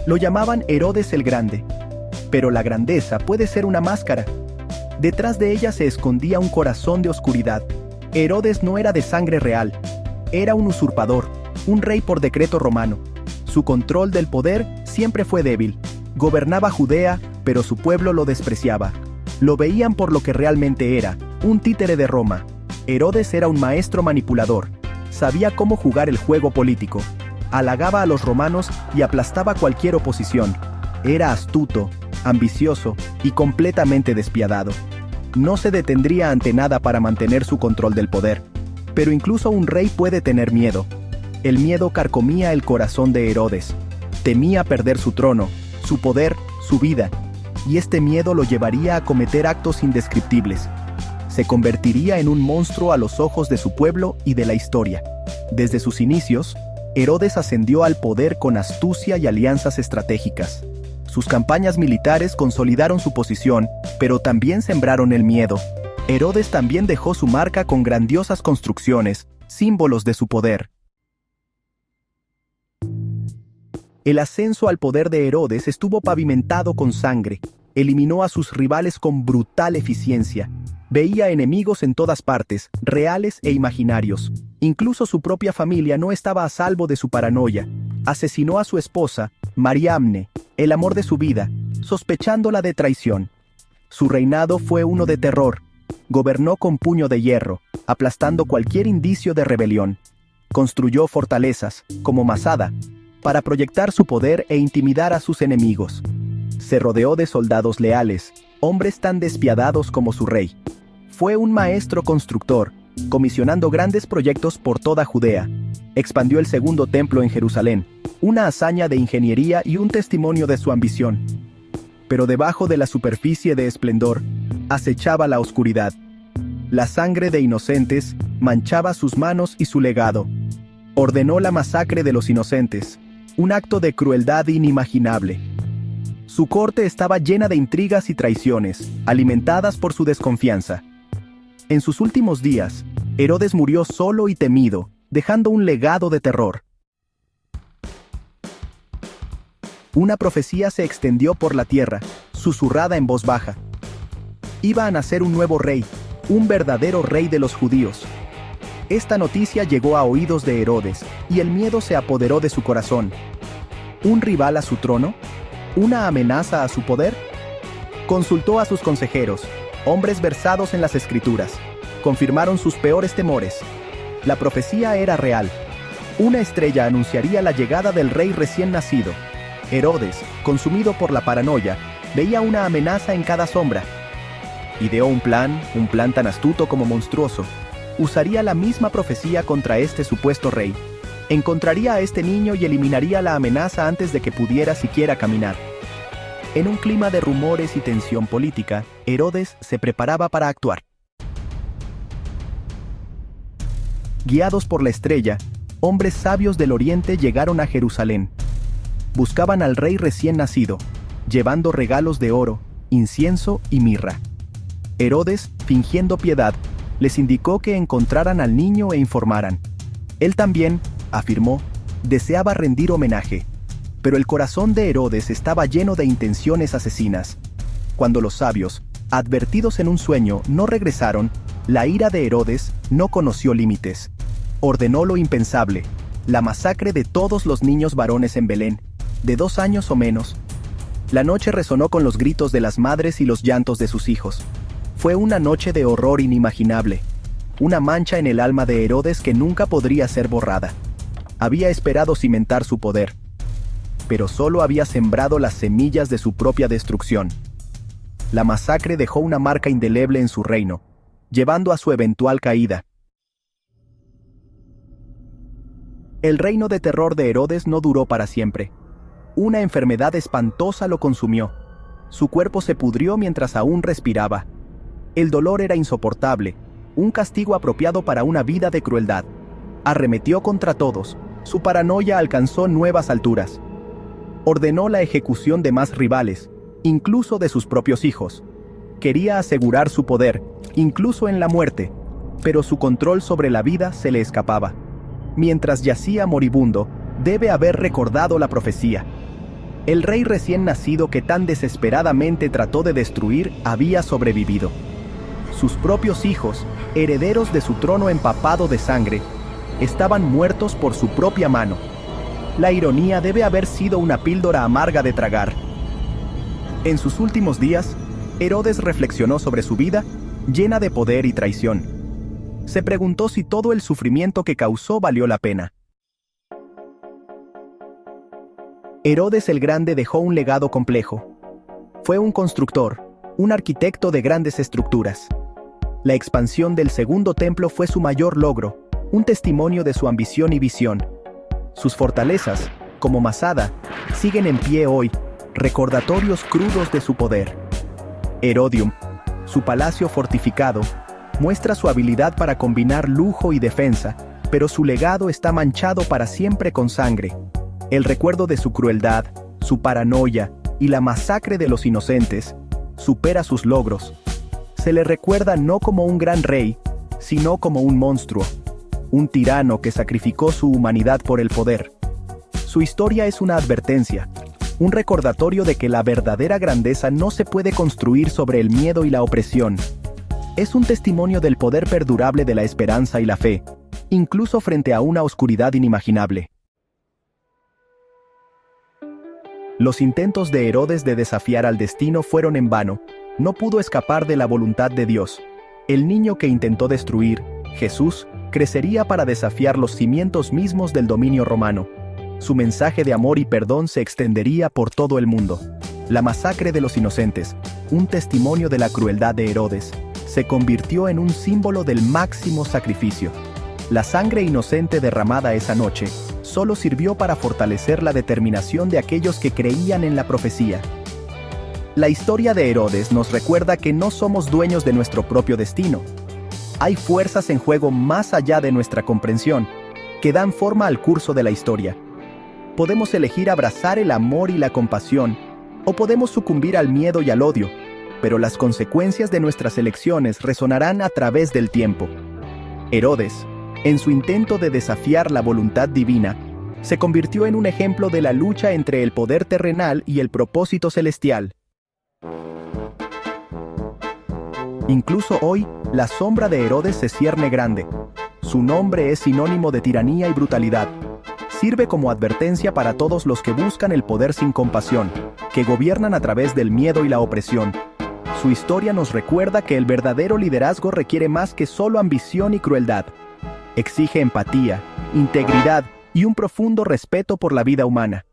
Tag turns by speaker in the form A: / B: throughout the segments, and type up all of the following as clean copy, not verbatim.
A: Lo llamaban Herodes el Grande. Pero la grandeza puede ser una máscara. Detrás de ella se escondía un corazón de oscuridad. Herodes no era de sangre real. Era un usurpador, un rey por decreto romano. Su control del poder siempre fue débil. Gobernaba Judea, pero su pueblo lo despreciaba. Lo veían por lo que realmente era, un títere de Roma. Herodes era un maestro manipulador. Sabía cómo jugar el juego político. Halagaba a los romanos y aplastaba cualquier oposición. Era astuto, ambicioso y completamente despiadado. No se detendría ante nada para mantener su control del poder. Pero incluso un rey puede tener miedo. El miedo carcomía el corazón de Herodes. Temía perder su trono, su poder, su vida. Y este miedo lo llevaría a cometer actos indescriptibles. Se convertiría en un monstruo a los ojos de su pueblo y de la historia. Desde sus inicios, Herodes ascendió al poder con astucia y alianzas estratégicas. Sus campañas militares consolidaron su posición, pero también sembraron el miedo. Herodes también dejó su marca con grandiosas construcciones, símbolos de su poder. El ascenso al poder de Herodes estuvo pavimentado con sangre. Eliminó a sus rivales con brutal eficiencia. Veía enemigos en todas partes, reales e imaginarios. Incluso su propia familia no estaba a salvo de su paranoia. Asesinó a su esposa, Mariamne, el amor de su vida, sospechándola de traición. Su reinado fue uno de terror. Gobernó con puño de hierro, aplastando cualquier indicio de rebelión. Construyó fortalezas, como Masada, para proyectar su poder e intimidar a sus enemigos. Se rodeó de soldados leales, hombres tan despiadados como su rey. Fue un maestro constructor, comisionando grandes proyectos por toda Judea. Expandió el segundo templo en Jerusalén, una hazaña de ingeniería y un testimonio de su ambición. Pero debajo de la superficie de esplendor, acechaba la oscuridad. La sangre de inocentes manchaba sus manos y su legado. Ordenó la masacre de los inocentes, un acto de crueldad inimaginable. Su corte estaba llena de intrigas y traiciones, alimentadas por su desconfianza. En sus últimos días, Herodes murió solo y temido, dejando un legado de terror. Una profecía se extendió por la tierra, susurrada en voz baja. Iba a nacer un nuevo rey, un verdadero rey de los judíos. Esta noticia llegó a oídos de Herodes, y el miedo se apoderó de su corazón. ¿Un rival a su trono? ¿Una amenaza a su poder? Consultó a sus consejeros, hombres versados en las escrituras. Confirmaron sus peores temores. La profecía era real. Una estrella anunciaría la llegada del rey recién nacido. Herodes, consumido por la paranoia, veía una amenaza en cada sombra. Ideó un plan tan astuto como monstruoso. Usaría la misma profecía contra este supuesto rey. Encontraría a este niño y eliminaría la amenaza antes de que pudiera siquiera caminar. En un clima de rumores y tensión política, Herodes se preparaba para actuar. Guiados por la estrella, hombres sabios del oriente llegaron a Jerusalén. Buscaban al rey recién nacido, llevando regalos de oro, incienso y mirra. Herodes, fingiendo piedad, les indicó que encontraran al niño e informaran. Él también, afirmó, deseaba rendir homenaje. Pero el corazón de Herodes estaba lleno de intenciones asesinas. Cuando los sabios, advertidos en un sueño, no regresaron, la ira de Herodes no conoció límites. Ordenó lo impensable, la masacre de todos los niños varones en Belén, de 2 años o menos. La noche resonó con los gritos de las madres y los llantos de sus hijos. Fue una noche de horror inimaginable, una mancha en el alma de Herodes que nunca podría ser borrada. Había esperado cimentar su poder, pero solo había sembrado las semillas de su propia destrucción. La masacre dejó una marca indeleble en su reino, llevando a su eventual caída. El reino de terror de Herodes no duró para siempre. Una enfermedad espantosa lo consumió. Su cuerpo se pudrió mientras aún respiraba. El dolor era insoportable, un castigo apropiado para una vida de crueldad. Arremetió contra todos. Su paranoia alcanzó nuevas alturas. Ordenó la ejecución de más rivales, incluso de sus propios hijos. Quería asegurar su poder, incluso en la muerte, pero su control sobre la vida se le escapaba. Mientras yacía moribundo, debe haber recordado la profecía. El rey recién nacido que tan desesperadamente trató de destruir había sobrevivido. Sus propios hijos, herederos de su trono empapado de sangre, estaban muertos por su propia mano. La ironía debe haber sido una píldora amarga de tragar. En sus últimos días, Herodes reflexionó sobre su vida, llena de poder y traición. Se preguntó si todo el sufrimiento que causó valió la pena. Herodes el Grande dejó un legado complejo. Fue un constructor, un arquitecto de grandes estructuras. La expansión del Segundo Templo fue su mayor logro, un testimonio de su ambición y visión. Sus fortalezas, como Masada, siguen en pie hoy, recordatorios crudos de su poder. Herodium, su palacio fortificado, muestra su habilidad para combinar lujo y defensa, pero su legado está manchado para siempre con sangre. El recuerdo de su crueldad, su paranoia y la masacre de los inocentes supera sus logros. Se le recuerda no como un gran rey, sino como un monstruo, un tirano que sacrificó su humanidad por el poder. Su historia es una advertencia, un recordatorio de que la verdadera grandeza no se puede construir sobre el miedo y la opresión. Es un testimonio del poder perdurable de la esperanza y la fe, incluso frente a una oscuridad inimaginable. Los intentos de Herodes de desafiar al destino fueron en vano. No pudo escapar de la voluntad de Dios. El niño que intentó destruir, Jesús, crecería para desafiar los cimientos mismos del dominio romano. Su mensaje de amor y perdón se extendería por todo el mundo. La masacre de los inocentes, un testimonio de la crueldad de Herodes, se convirtió en un símbolo del máximo sacrificio. La sangre inocente derramada esa noche solo sirvió para fortalecer la determinación de aquellos que creían en la profecía. La historia de Herodes nos recuerda que no somos dueños de nuestro propio destino. Hay fuerzas en juego más allá de nuestra comprensión, que dan forma al curso de la historia. Podemos elegir abrazar el amor y la compasión, o podemos sucumbir al miedo y al odio, pero las consecuencias de nuestras elecciones resonarán a través del tiempo. Herodes, en su intento de desafiar la voluntad divina, se convirtió en un ejemplo de la lucha entre el poder terrenal y el propósito celestial. Incluso hoy, la sombra de Herodes se cierne grande. Su nombre es sinónimo de tiranía y brutalidad. Sirve como advertencia para todos los que buscan el poder sin compasión, que gobiernan a través del miedo y la opresión. Su historia nos recuerda que el verdadero liderazgo requiere más que solo ambición y crueldad. Exige empatía, integridad y un profundo respeto por la vida humana.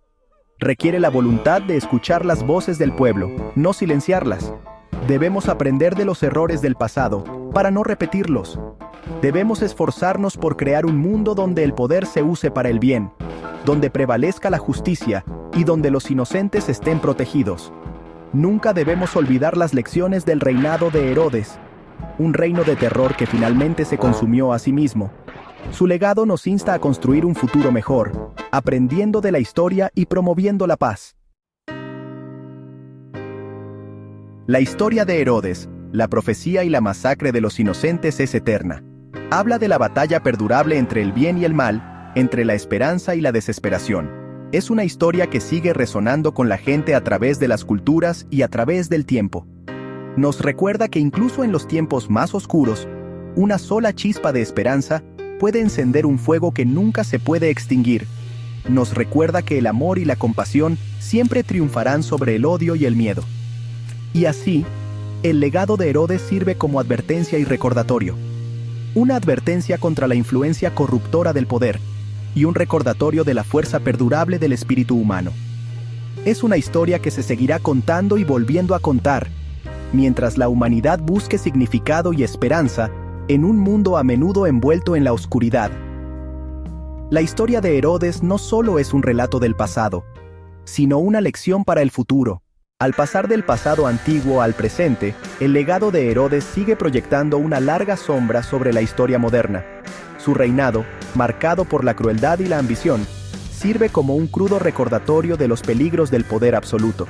A: Requiere la voluntad de escuchar las voces del pueblo, no silenciarlas. Debemos aprender de los errores del pasado, para no repetirlos. Debemos esforzarnos por crear un mundo donde el poder se use para el bien, donde prevalezca la justicia y donde los inocentes estén protegidos. Nunca debemos olvidar las lecciones del reinado de Herodes, un reino de terror que finalmente se consumió a sí mismo. Su legado nos insta a construir un futuro mejor, aprendiendo de la historia y promoviendo la paz. La historia de Herodes, la profecía y la masacre de los inocentes es eterna. Habla de la batalla perdurable entre el bien y el mal, entre la esperanza y la desesperación. Es una historia que sigue resonando con la gente a través de las culturas y a través del tiempo. Nos recuerda que incluso en los tiempos más oscuros, una sola chispa de esperanza puede encender un fuego que nunca se puede extinguir. Nos recuerda que el amor y la compasión siempre triunfarán sobre el odio y el miedo. Y así, el legado de Herodes sirve como advertencia y recordatorio. Una advertencia contra la influencia corruptora del poder y un recordatorio de la fuerza perdurable del espíritu humano. Es una historia que se seguirá contando y volviendo a contar, mientras la humanidad busque significado y esperanza en un mundo a menudo envuelto en la oscuridad. La historia de Herodes no solo es un relato del pasado, sino una lección para el futuro. Al pasar del pasado antiguo al presente, el legado de Herodes sigue proyectando una larga sombra sobre la historia moderna. Su reinado, marcado por la crueldad y la ambición, sirve como un crudo recordatorio de los peligros del poder absoluto.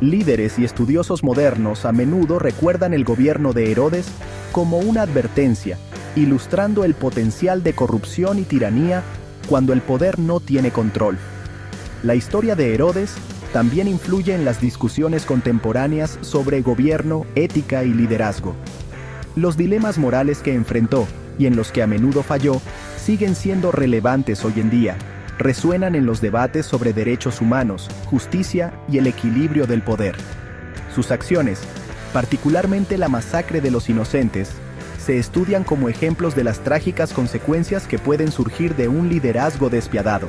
A: Líderes y estudiosos modernos a menudo recuerdan el gobierno de Herodes como una advertencia, ilustrando el potencial de corrupción y tiranía cuando el poder no tiene control. La historia de Herodes también influye en las discusiones contemporáneas sobre gobierno, ética y liderazgo. Los dilemas morales que enfrentó, y en los que a menudo falló, siguen siendo relevantes hoy en día. Resuenan en los debates sobre derechos humanos, justicia y el equilibrio del poder. Sus acciones, particularmente la masacre de los inocentes, se estudian como ejemplos de las trágicas consecuencias que pueden surgir de un liderazgo despiadado.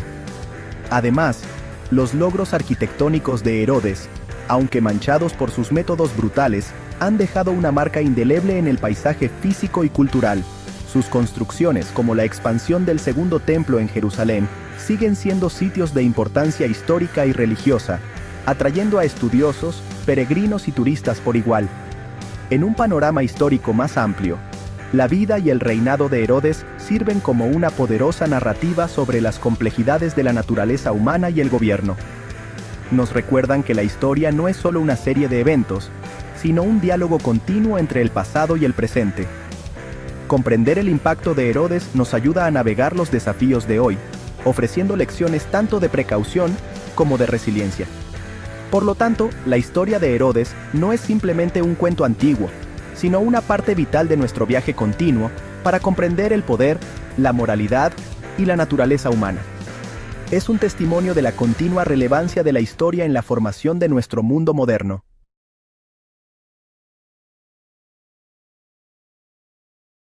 A: Además, los logros arquitectónicos de Herodes, aunque manchados por sus métodos brutales, han dejado una marca indeleble en el paisaje físico y cultural. Sus construcciones, como la expansión del Segundo Templo en Jerusalén, siguen siendo sitios de importancia histórica y religiosa, atrayendo a estudiosos, peregrinos y turistas por igual. En un panorama histórico más amplio, la vida y el reinado de Herodes sirven como una poderosa narrativa sobre las complejidades de la naturaleza humana y el gobierno. Nos recuerdan que la historia no es solo una serie de eventos, sino un diálogo continuo entre el pasado y el presente. Comprender el impacto de Herodes nos ayuda a navegar los desafíos de hoy, ofreciendo lecciones tanto de precaución como de resiliencia. Por lo tanto, la historia de Herodes no es simplemente un cuento antiguo, sino una parte vital de nuestro viaje continuo para comprender el poder, la moralidad y la naturaleza humana. Es un testimonio de la continua relevancia de la historia en la formación de nuestro mundo moderno.